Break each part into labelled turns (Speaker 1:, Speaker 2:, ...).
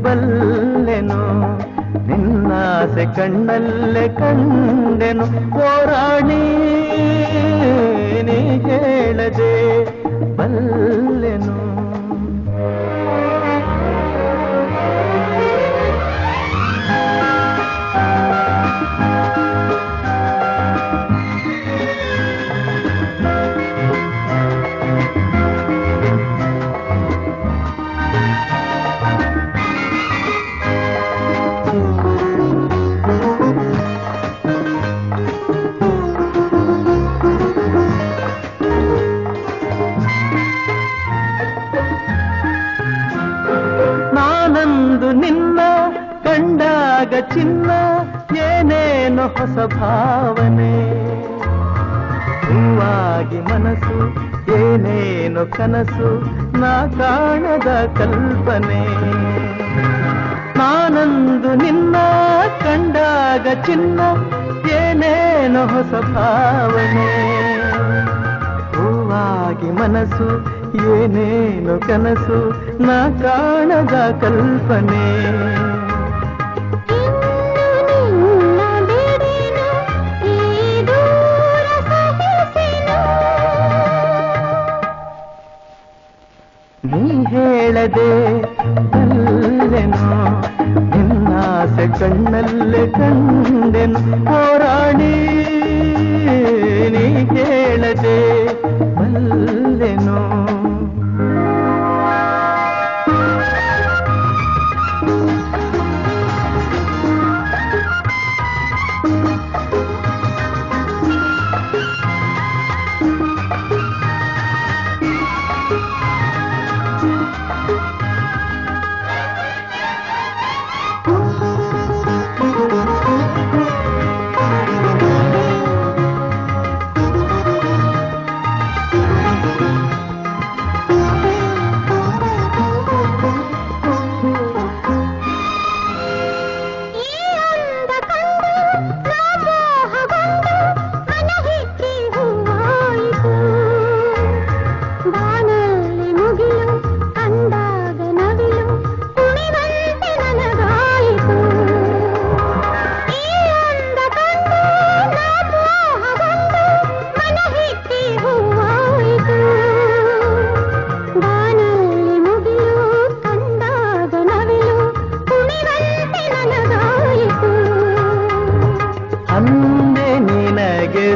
Speaker 1: ಬಲ್ಲೆನು ನಿನ್ನಾಸೆ ಕಣ್ಣಲ್ಲೇ ಕಂಡೆನು ಹೋರಾಣಿ ನೀ ಹೇಳದೆ ಬಲ್ಲೆನು ನಿನ್ನ ಕಂಡಾಗ ಚಿನ್ನ ಏನೇನೋ ಹೊಸ ಭಾವನೆ ಹೂವಾಗಿ ಮನಸ್ಸು ಏನೇನೋ ಕನಸು ನಾ ಕಾಣದ ಕಲ್ಪನೆ ನಾನಂದು ನಿನ್ನ ಕಂಡಾಗ ಚಿನ್ನ ಏನೇನೋ ಹೊಸ ಭಾವನೆ ಹೂವಾಗಿ ಮನಸ್ಸು ಏನೇನು ಕನಸು ನಾ ಕಾಣದ ಕಲ್ಪನೆ ನೀ ಹೇಳದೆ ಬಲ್ಲೆನು ನಿನ್ನಾಸೆ ಕಣ್ಣಲ್ಲೇ ಕಂಡೆನು ಹೋರಾಣಿ ನೀ ಹೇಳದೆ ಬಲ್ಲೆನು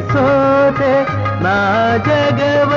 Speaker 1: ಸೋತೆ ನಾ ಜಗವ